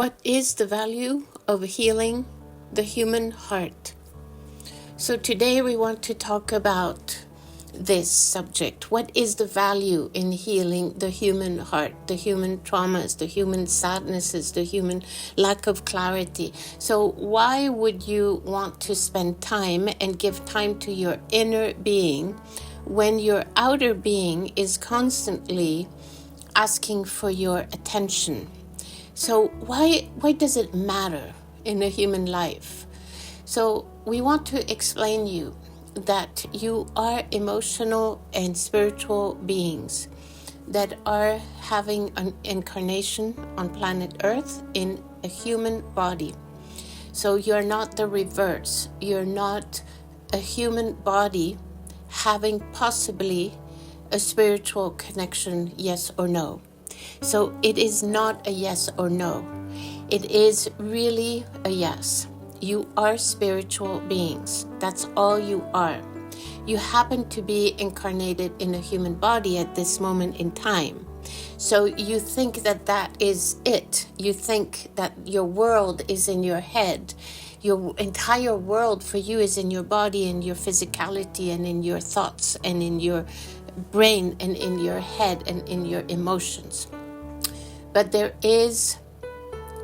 What is the value of healing the human heart? So today we want to talk about this subject. What is the value in healing the human heart, the human traumas, the human sadnesses, the human lack of clarity? So why would you want to spend time and give time to your inner being when your outer being is constantly asking for your attention? So why does it matter in a human life? So we want to explain you that you are emotional and spiritual beings that are having an incarnation on planet Earth in a human body. So you're not the reverse. You're not a human body having possibly a spiritual connection, yes or no. So it is not a yes or no. It is really a yes. You are spiritual beings. That's all you are. You happen to be incarnated in a human body at this moment in time. So you think that that is it. You think that your world is in your head. Your entire world for you is in your body and your physicality and in your thoughts and in your brain and in your head and in your emotions. But there is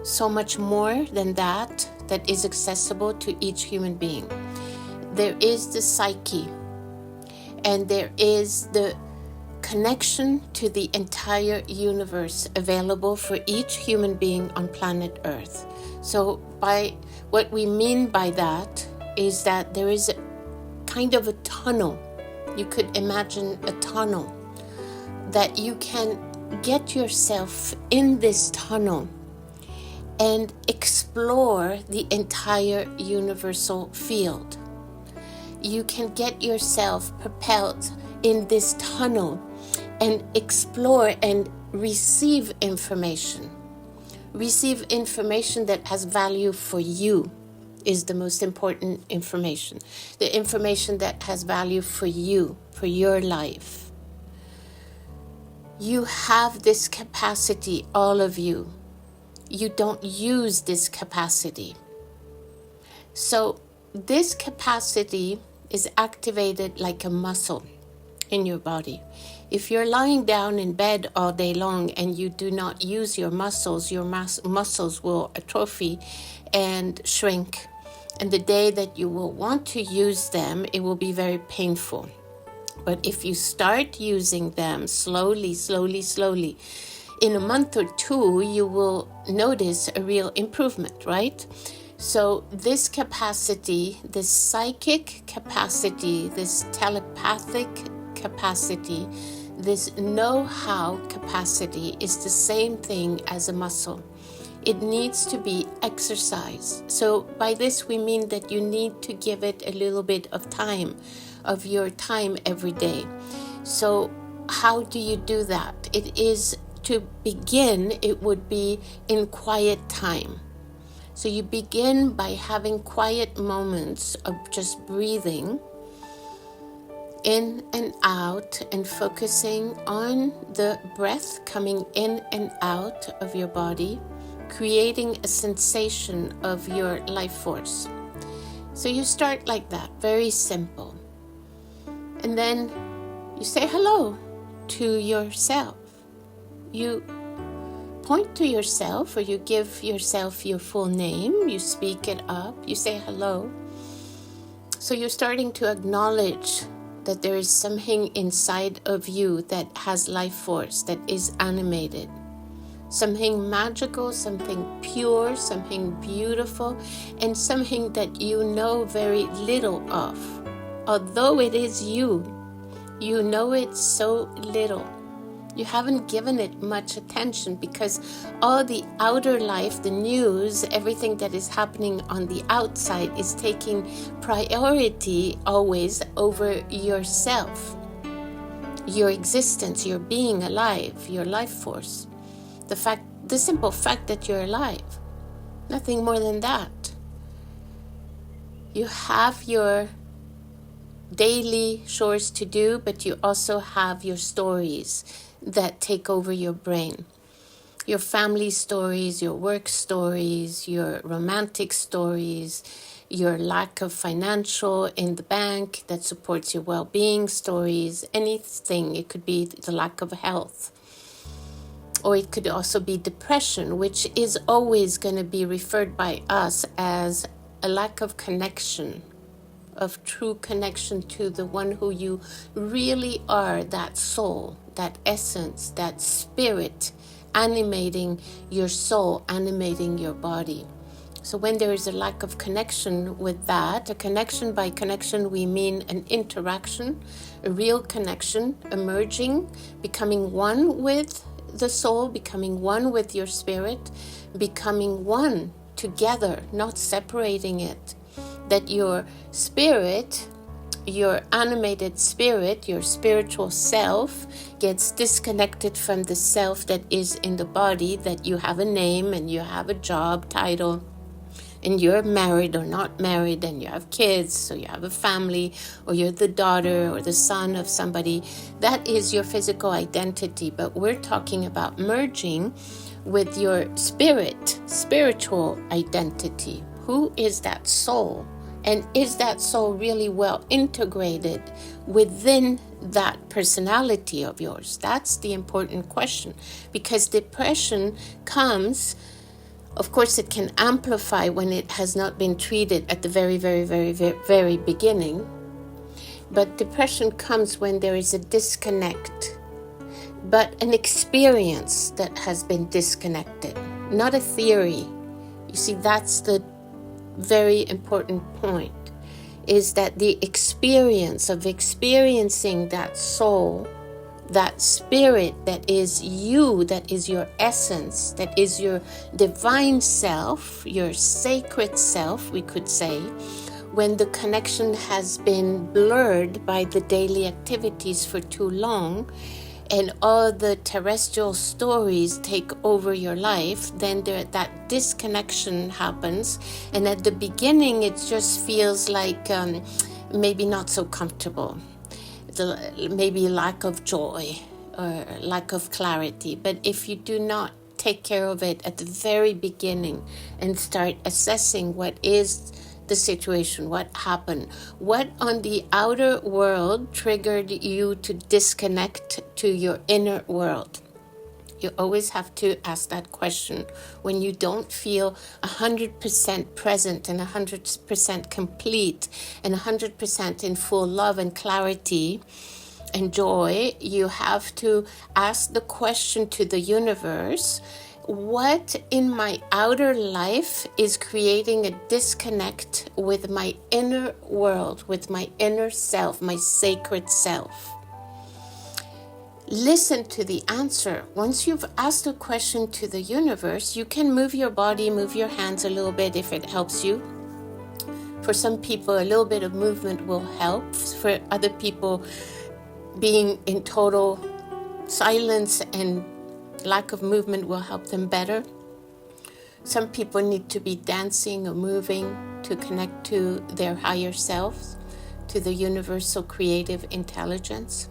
so much more than that is accessible to each human being. There is the psyche, and there is the connection to the entire universe available for each human being on planet Earth. So by what we mean by that is that there is a kind of a tunnel. You could imagine a tunnel that you can get yourself in this tunnel and explore the entire universal field. You can get yourself propelled in this tunnel and explore and receive information. Receive information that has value for you is the most important information. The information that has value for you, for your life. You have this capacity, all of you. You don't use this capacity. So this capacity is activated like a muscle in your body. If you're lying down in bed all day long and you do not use your muscles will atrophy and shrink. And the day that you will want to use them, it will be very painful. But if you start using them slowly, in a month or two, you will notice a real improvement, right? So this capacity, this psychic capacity, this telepathic capacity, this know-how capacity is the same thing as a muscle. It needs to be exercised. So by this we mean that you need to give it a little bit of time, of your time every day. So how do you do that? It is to begin, it would be in quiet time. So you begin by having quiet moments of just breathing in and out and focusing on the breath coming in and out of your body, creating a sensation of your life force. So you start like that, very simple. And then you say hello to yourself. You point to yourself, or you give yourself your full name, you speak it up, you say hello. So you're starting to acknowledge that there is something inside of you that has life force, that is animated. Something magical, something pure, something beautiful, and something that you know very little of. Although it is you, you know it so little. You haven't given it much attention because all the outer life, the news, everything that is happening on the outside is taking priority always over yourself, your existence, your being alive, your life force. The simple fact that you're alive. Nothing more than that. You have your daily chores to do, but you also have your stories that take over your brain. your family stories, your work stories, your romantic stories, your lack of financial in the bank that supports your well-being stories, anything. It could be the lack of health. Or it could also be depression, which is always going to be referred by us as a lack of connection, of true connection to the one who you really are, that soul, that essence, that spirit animating your soul, animating your body. So when there is a lack of connection with that, a connection, by connection we mean an interaction, a real connection, emerging, becoming one with the soul, becoming one with your spirit, becoming one together, not separating it. That your spirit, your animated spirit, your spiritual self gets disconnected from the self that is in the body, that you have a name and you have a job title and you're married or not married and you have kids, so you have a family, or you're the daughter or the son of somebody. That is your physical identity. But we're talking about merging with your spirit, spiritual identity. Who is that soul? And is that soul really well integrated within that personality of yours? That's the important question. Because depression comes, of course, it can amplify when it has not been treated at the very, very, very, very, very beginning. But depression comes when there is a disconnect, but an experience that has been disconnected, not a theory. You see, that's the very important point, is that the experience of experiencing that soul, that spirit that is you, that is your essence, that is your divine self, your sacred self, we could say, when the connection has been blurred by the daily activities for too long, and all the terrestrial stories take over your life, then that disconnection happens. And at the beginning, it just feels like maybe not so comfortable, maybe lack of joy or lack of clarity. But if you do not take care of it at the very beginning and start assessing what is the situation, what happened, what on the outer world triggered you to disconnect to your inner world. You always have to ask that question when you don't feel 100% present and 100% complete and 100% in full love and clarity and joy. You have to ask the question to the universe: what in my outer life is creating a disconnect with my inner world, with my inner self, my sacred self? Listen to the answer. Once you've asked a question to the universe, you can move your body, move your hands a little bit if it helps you. For some people, a little bit of movement will help. For other people, being in total silence and lack of movement will help them better. Some people need to be dancing or moving to connect to their higher selves, to the universal creative intelligence.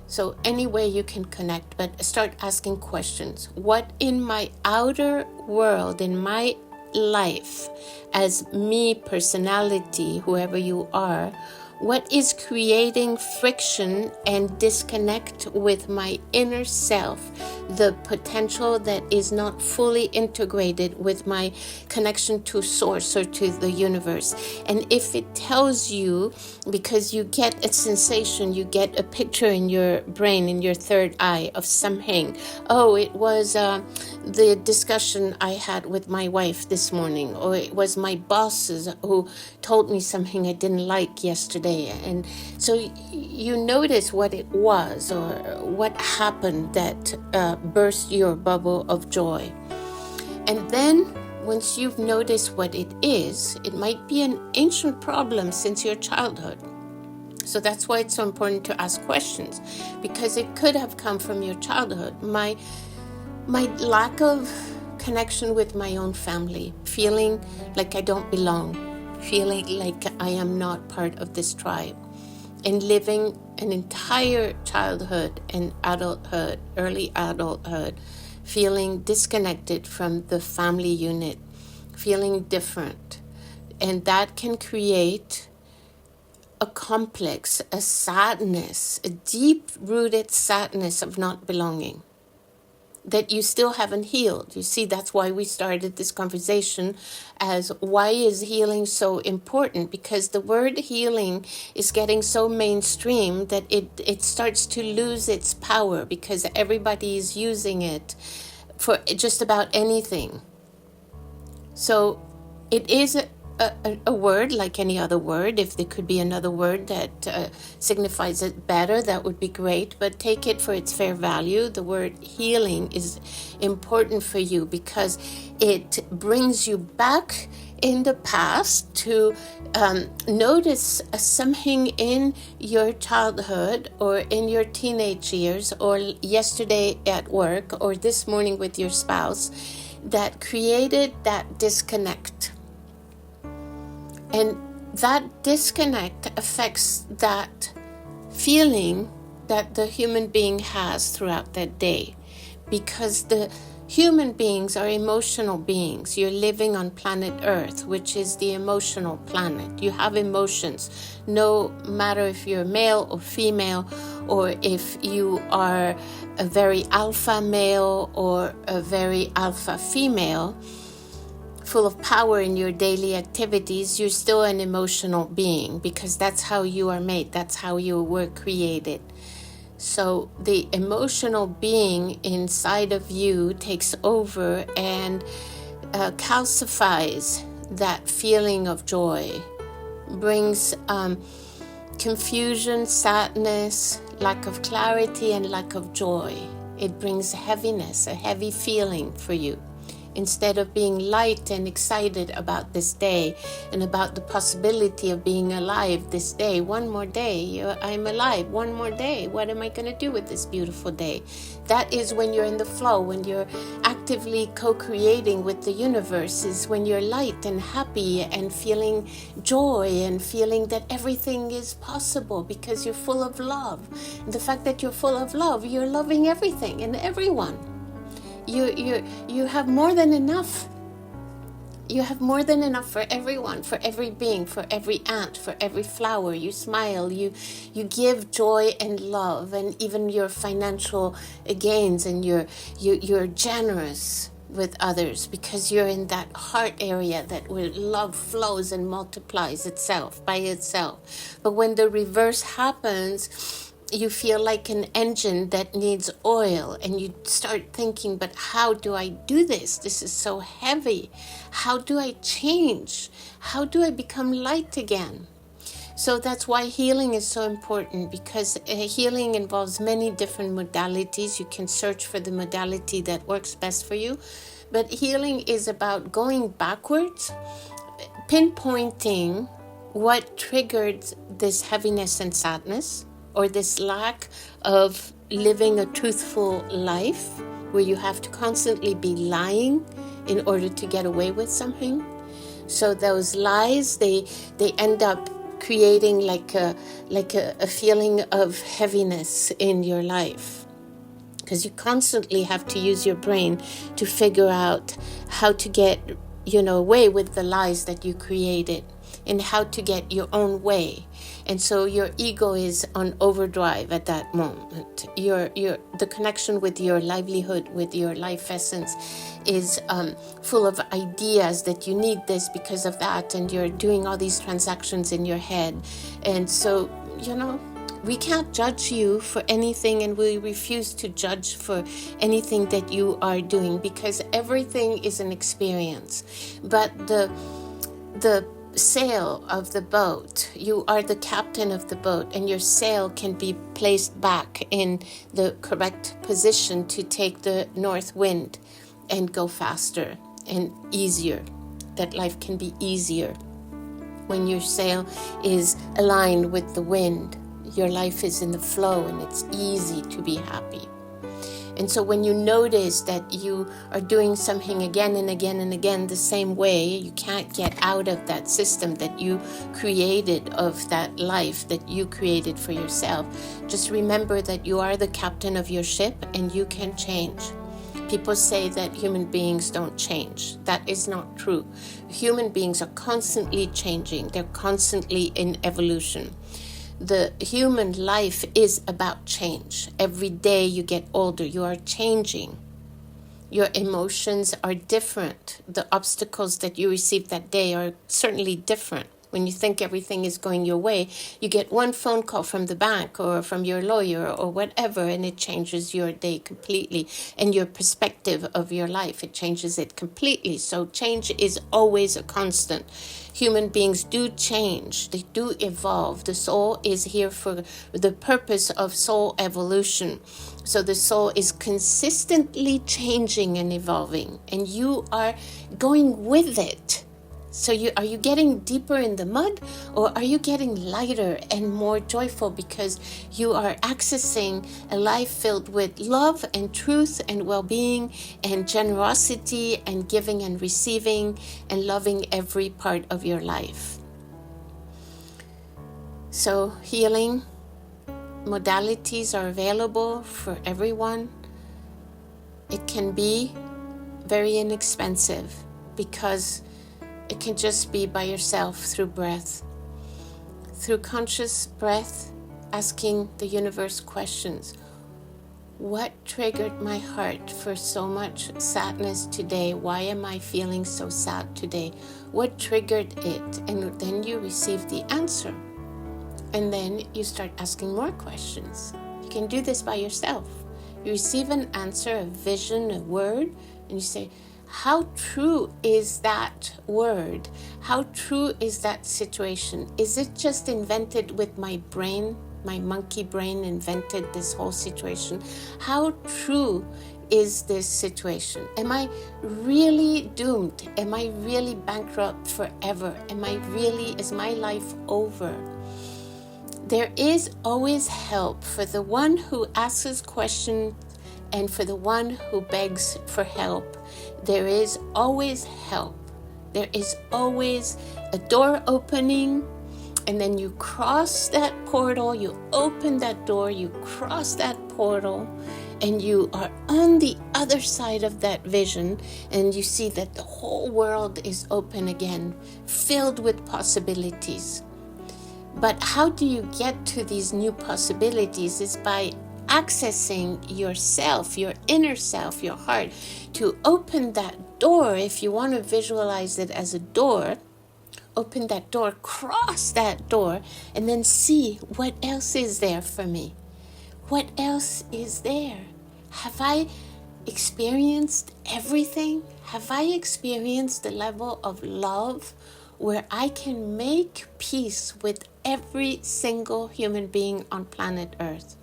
So any way you can connect, but start asking questions. What in my outer world, in my life, as me, personality, whoever you are, what is creating friction and disconnect with my inner self, the potential that is not fully integrated with my connection to source or to the universe? And if it tells you, because you get a sensation, you get a picture in your brain, in your third eye of something. Oh, it was the discussion I had with my wife this morning, or it was my bosses who told me something I didn't like yesterday. And so you notice what it was or what happened that burst your bubble of joy. And then once you've noticed what it is, it might be an ancient problem since your childhood. So that's why it's so important to ask questions, because it could have come from your childhood. My lack of connection with my own family, feeling like I don't belong, feeling like I am not part of this tribe, and living an entire childhood and adulthood, early adulthood, feeling disconnected from the family unit, feeling different. And that can create a complex, a sadness, a deep-rooted sadness of not belonging that you still haven't healed. You see, that's why we started this conversation as why is healing so important? Because the word healing is getting so mainstream that it starts to lose its power because everybody is using it for just about anything. So it is a word like any other word. If there could be another word that signifies it better, that would be great. But take it for its fair value. The word healing is important for you because it brings you back in the past to notice something in your childhood or in your teenage years or yesterday at work or this morning with your spouse that created that disconnect. And that disconnect affects that feeling that the human being has throughout that day. Because the human beings are emotional beings. You're living on planet Earth, which is the emotional planet. You have emotions, no matter if you're male or female, or if you are a very alpha male or a very alpha female, full of power in your daily activities, you're still an emotional being because that's how you are made. That's how you were created. So the emotional being inside of you takes over and calcifies that feeling of joy, brings confusion, sadness, lack of clarity, and lack of joy. It brings heaviness, a heavy feeling for you. Instead of being light and excited about this day and about the possibility of being alive this day, one more day, I'm alive, one more day, what am I going to do with this beautiful day? That is when you're in the flow, when you're actively co-creating with the universe, is when you're light and happy and feeling joy and feeling that everything is possible because you're full of love. And the fact that you're full of love, you're loving everything and everyone. You have more than enough. You have more than enough for everyone, for every being, for every ant, for every flower. You smile, you give joy and love, and even your financial gains, and you're generous with others because you're in that heart area that where love flows and multiplies itself by itself. But when the reverse happens, you feel like an engine that needs oil, and you start thinking, but how do I do this? This is so heavy. How do I change? How do I become light again? So that's why healing is so important, because healing involves many different modalities. You can search for the modality that works best for you. But healing is about going backwards, pinpointing what triggered this heaviness and sadness, or this lack of living a truthful life where you have to constantly be lying in order to get away with something. So those lies, they end up creating like a feeling of heaviness in your life, because you constantly have to use your brain to figure out how to get away with the lies that you created, and how to get your own way. And so your ego is on overdrive at that moment. The connection with your livelihood, with your life essence, is full of ideas that you need this because of that, and you're doing all these transactions in your head. And so, we can't judge you for anything, and we refuse to judge for anything that you are doing, because everything is an experience. But the sail of the boat, you are the captain of the boat, and your sail can be placed back in the correct position to take the north wind and go faster and easier. That life can be easier when your sail is aligned with the wind. Your life is in the flow, and it's easy to be happy. And so when you notice that you are doing something again and again and again the same way, you can't get out of that system that you created, of that life that you created for yourself. Just remember that you are the captain of your ship, and you can change. People say that human beings don't change. That is not true. Human beings are constantly changing. They're constantly in evolution. The human life is about change. Every day you get older, you are changing. Your emotions are different. The obstacles that you receive that day are certainly different. When you think everything is going your way, you get one phone call from the bank or from your lawyer or whatever, and it changes your day completely. And your perspective of your life, it changes it completely. So change is always a constant. Human beings do change. They do evolve. The soul is here for the purpose of soul evolution. So the soul is consistently changing and evolving, and you are going with it. So are you getting deeper in the mud, or are you getting lighter and more joyful because you are accessing a life filled with love and truth and well-being and generosity and giving and receiving and loving every part of your life? So healing modalities are available for everyone. It can be very inexpensive because it can just be by yourself through breath. Through conscious breath, asking the universe questions. What triggered my heart for so much sadness today? Why am I feeling so sad today? What triggered it? And then you receive the answer. And then you start asking more questions. You can do this by yourself. You receive an answer, a vision, a word, and you say, how true is that word? How true is that situation? Is it just invented with my brain? My monkey brain invented this whole situation? How true is this situation? Am I really doomed? Am I really bankrupt forever? Is my life over? There is always help for the one who asks questions and for the one who begs for help. There is always help. There is always a door opening, and then you cross that portal, you open that door, you cross that portal, and you are on the other side of that vision, and you see that the whole world is open again, filled with possibilities. But how do you get to these new possibilities? Is by accessing yourself, your inner self, your heart, to open that door. If you want to visualize it as a door, open that door, cross that door, and then see what else is there for me. What else is there? Have I experienced everything? Have I experienced the level of love where I can make peace with every single human being on planet Earth?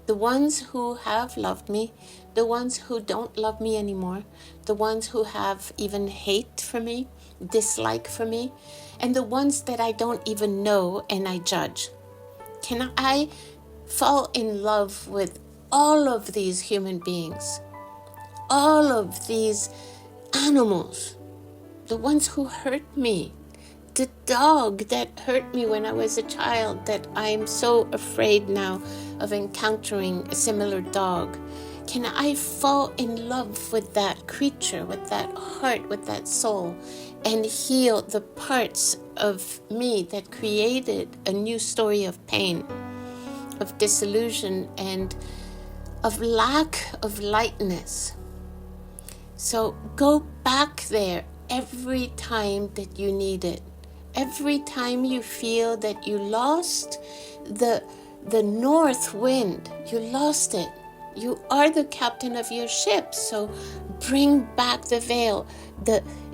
The ones who have loved me, the ones who don't love me anymore, the ones who have even hate for me, dislike for me, and the ones that I don't even know and I judge. Can I fall in love with all of these human beings, all of these animals, the ones who hurt me, the dog that hurt me when I was a child that I'm so afraid now of encountering a similar dog? Can I fall in love with that creature, with that heart, with that soul, and heal the parts of me that created a new story of pain, of disillusion, and of lack of lightness? So go back there every time that you need it. Every time you feel that you lost the north wind, you lost it. You are the captain of your ship, so bring back the veil,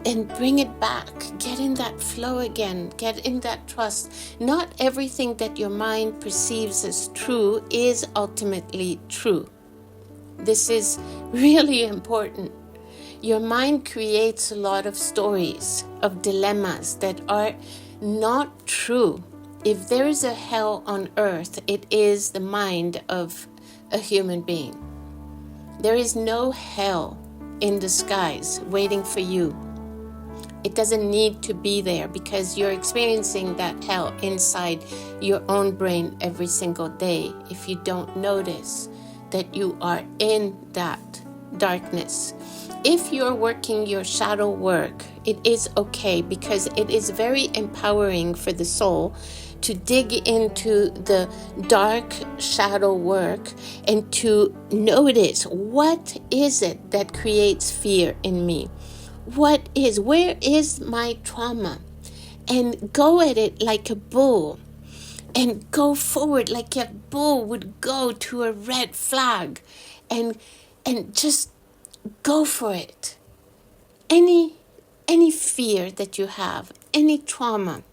and bring it back. Get in that flow again. Get in that trust. Not everything that your mind perceives as true is ultimately true. This is really important. Your mind creates a lot of stories, of dilemmas that are not true. If there is a hell on earth, it is the mind of a human being. There is no hell in the skies waiting for you. It doesn't need to be there because you're experiencing that hell inside your own brain every single day if you don't notice that you are in that darkness. If you're working your shadow work, it is okay, because it is very empowering for the soul to dig into the dark shadow work and to notice, what is it that creates fear in me? Where is my trauma? And go at it like a bull, and go forward like a bull would go to a red flag, and just go for it. Any fear that you have, any trauma,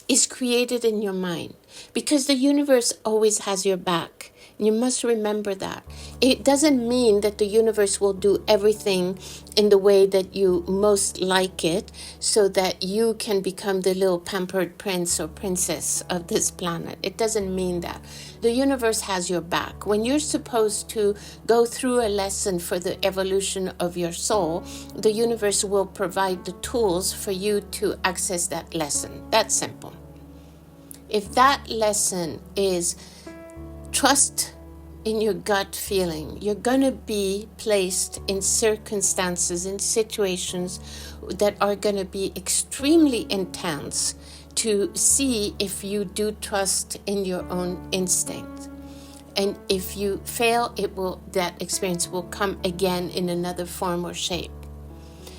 is created in your mind, because the universe always has your back. You must remember that. It doesn't mean that the universe will do everything in the way that you most like it, so that you can become the little pampered prince or princess of this planet. It doesn't mean that. The universe has your back. When you're supposed to go through a lesson for the evolution of your soul, the universe will provide the tools for you to access that lesson. That's simple. If that lesson is trust in your gut feeling, you're going to be placed in circumstances, in situations that are going to be extremely intense to see if you do trust in your own instinct. And if you fail, that experience will come again in another form or shape.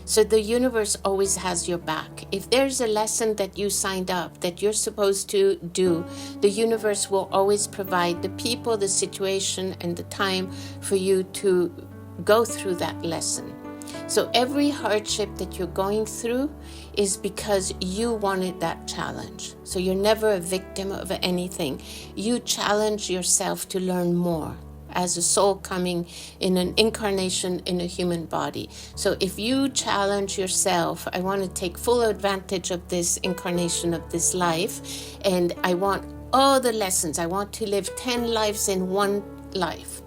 So the universe always has your back. If there's a lesson that you signed up that you're supposed to do, the universe will always provide the people, the situation, and the time for you to go through that lesson. So every hardship that you're going through is because you wanted that challenge. So you're never a victim of anything. You challenge yourself to learn more as a soul coming in an incarnation in a human body. So if you challenge yourself, I want to take full advantage of this incarnation of this life, and I want all the lessons. I want to live 10 lives in one life.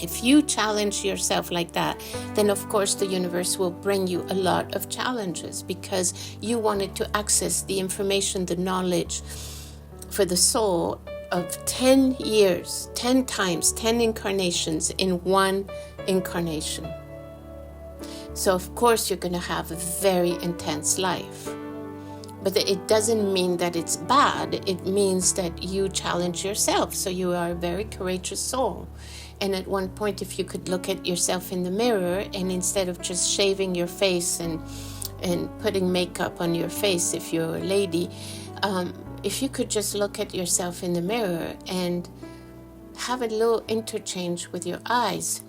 If you challenge yourself like that, then of course the universe will bring you a lot of challenges, because you wanted to access the information, the knowledge for the soul of 10 years, 10 times, 10 incarnations in one incarnation. So of course you're going to have a very intense life. But it doesn't mean that it's bad. It means that you challenge yourself. So you are a very courageous soul. And at one point, if you could look at yourself in the mirror, and instead of just shaving your face and putting makeup on your face if you're a lady, if you could just look at yourself in the mirror and have a little interchange with your eyes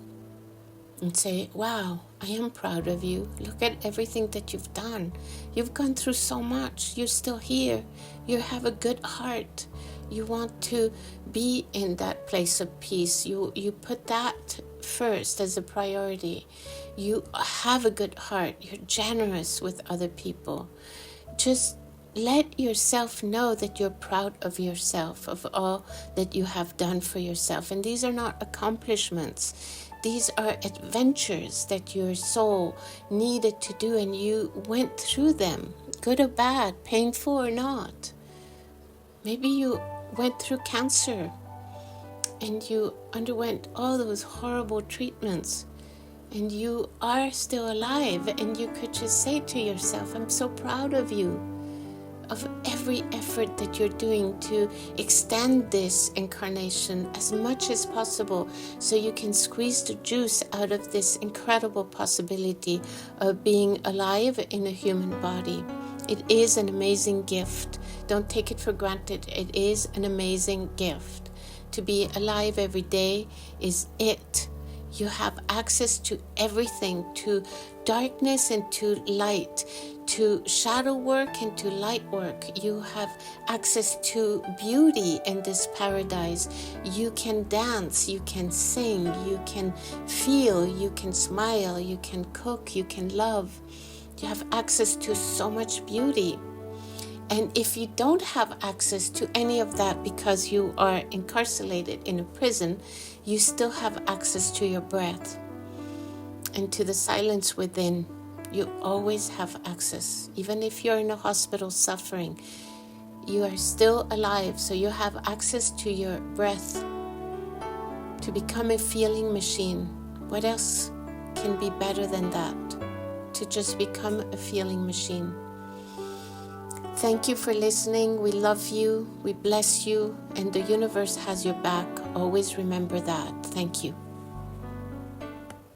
and say, wow, I am proud of you. Look at everything that you've done. You've gone through so much. You're still here. You have a good heart. You want to be in that place of peace. You put that first as a priority. You have a good heart. You're generous with other people. Just let yourself know that you're proud of yourself, of all that you have done for yourself. And these are not accomplishments. These are adventures that your soul needed to do, and you went through them, good or bad, painful or not. Maybe you went through cancer and you underwent all those horrible treatments, and you are still alive, and you could just say to yourself, I'm so proud of you, of every effort that you're doing to extend this incarnation as much as possible, so you can squeeze the juice out of this incredible possibility of being alive in a human body. It is an amazing gift. Don't take it for granted. It is an amazing gift. To be alive every day is it. You have access to everything, to darkness and to light, to shadow work and to light work. You have access to beauty in this paradise. You can dance, you can sing, you can feel, you can smile, you can cook, you can love. You have access to so much beauty. And if you don't have access to any of that because you are incarcerated in a prison, you still have access to your breath and to the silence within. You always have access. Even if you're in a hospital suffering, you are still alive. So you have access to your breath, to become a feeling machine. What else can be better than that, to just become a feeling machine. Thank you for listening. We love you. We bless you. And the universe has your back. Always remember that. Thank you.